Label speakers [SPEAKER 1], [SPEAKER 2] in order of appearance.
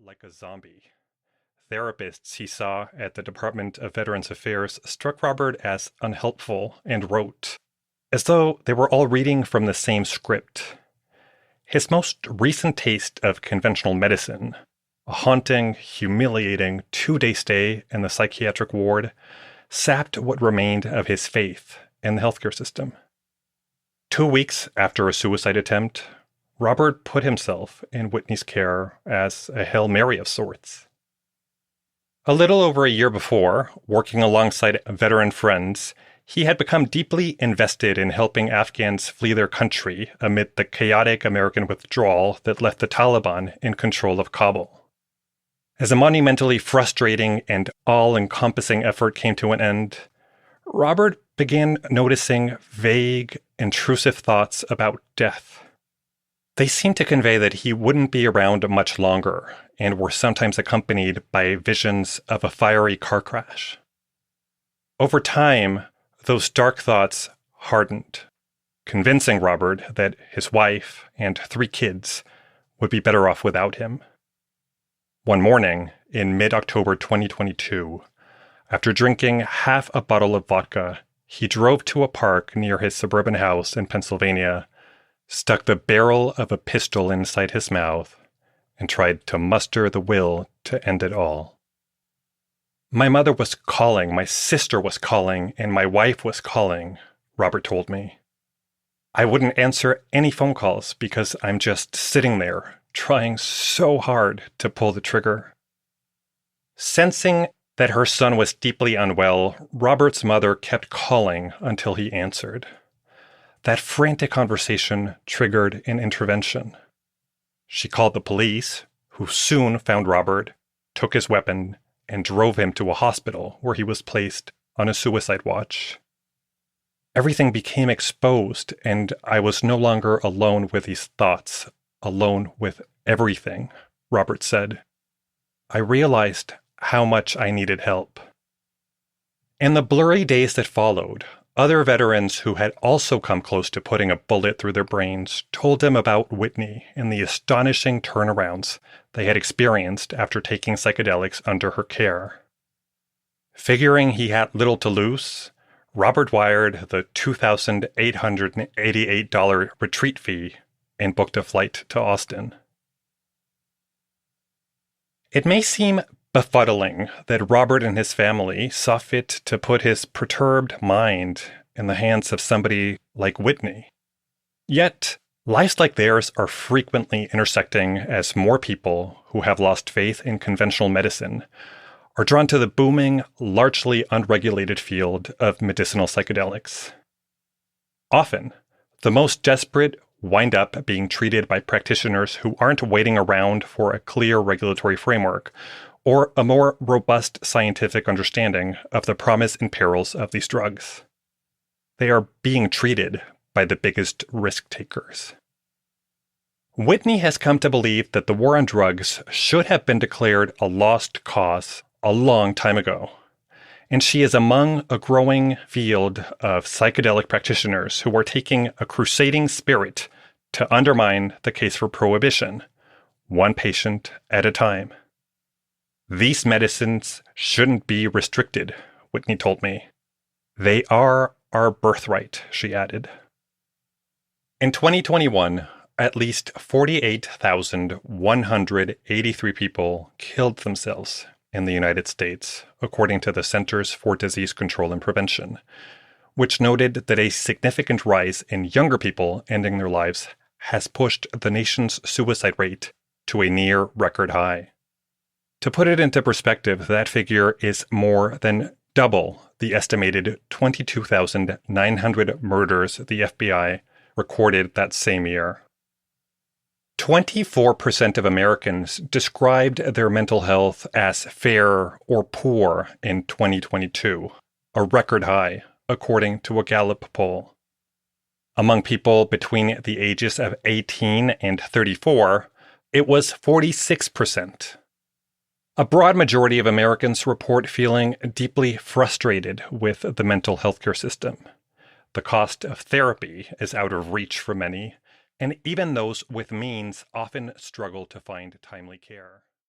[SPEAKER 1] like a zombie. Therapists he saw at the Department of Veterans Affairs struck Robert as unhelpful and rote, as though they were all reading from the same script. His most recent taste of conventional medicine, a haunting, humiliating 2-day stay in the psychiatric ward, sapped what remained of his faith in the healthcare system. 2 weeks after a suicide attempt, Robert put himself in Whitney's care as a Hail Mary of sorts. A little over a year before, working alongside veteran friends, he had become deeply invested in helping Afghans flee their country amid the chaotic American withdrawal that left the Taliban in control of Kabul. As a monumentally frustrating and all-encompassing effort came to an end, Robert began noticing vague, intrusive thoughts about death. They seemed to convey that he wouldn't be around much longer, and were sometimes accompanied by visions of a fiery car crash. Over time, those dark thoughts hardened, convincing Robert that his wife and 3 kids would be better off without him. One morning, in mid-October 2022, after drinking half a bottle of vodka, he drove to a park near his suburban house in Pennsylvania, stuck the barrel of a pistol inside his mouth, and tried to muster the will to end it all. My mother was calling, my sister was calling, and my wife was calling, Robert told me. I wouldn't answer any phone calls because I'm just sitting there, trying so hard to pull the trigger. Sensing that her son was deeply unwell, Robert's mother kept calling until he answered. That frantic conversation triggered an intervention. She called the police, who soon found Robert, took his weapon, and drove him to a hospital where he was placed on a suicide watch. Everything became exposed, and I was no longer alone with these thoughts, alone with everything, Robert said. I realized how much I needed help. In the blurry days that followed, other veterans who had also come close to putting a bullet through their brains told him about Whitney and the astonishing turnarounds they had experienced after taking psychedelics under her care. Figuring he had little to lose, Robert wired the $2,888 retreat fee and booked a flight to Austin. It may seem befuddling that Robert and his family saw fit to put his perturbed mind in the hands of somebody like Whitney. Yet, lives like theirs are frequently intersecting as more people who have lost faith in conventional medicine are drawn to the booming, largely unregulated field of medicinal psychedelics. Often, the most desperate wind up being treated by practitioners who aren't waiting around for a clear regulatory framework or a more robust scientific understanding of the promise and perils of these drugs. They are being treated by the biggest risk takers. Whitney has come to believe that the war on drugs should have been declared a lost cause a long time ago, and she is among a growing field of psychedelic practitioners who are taking a crusading spirit to undermine the case for prohibition, one patient at a time. These medicines shouldn't be restricted, Whitney told me. They are our birthright, she added. In 2021, at least 48,183 people killed themselves in the United States, according to the Centers for Disease Control and Prevention, which noted that a significant rise in younger people ending their lives has pushed the nation's suicide rate to a near record high. To put it into perspective, that figure is more than double the estimated 22,900 murders the FBI recorded that same year. 24% of Americans described their mental health as fair or poor in 2022, a record high, according to a Gallup poll. Among people between the ages of 18 and 34, it was 46%. A broad majority of Americans report feeling deeply frustrated with the mental health care system. The cost of therapy is out of reach for many, and even those with means often struggle to find timely care.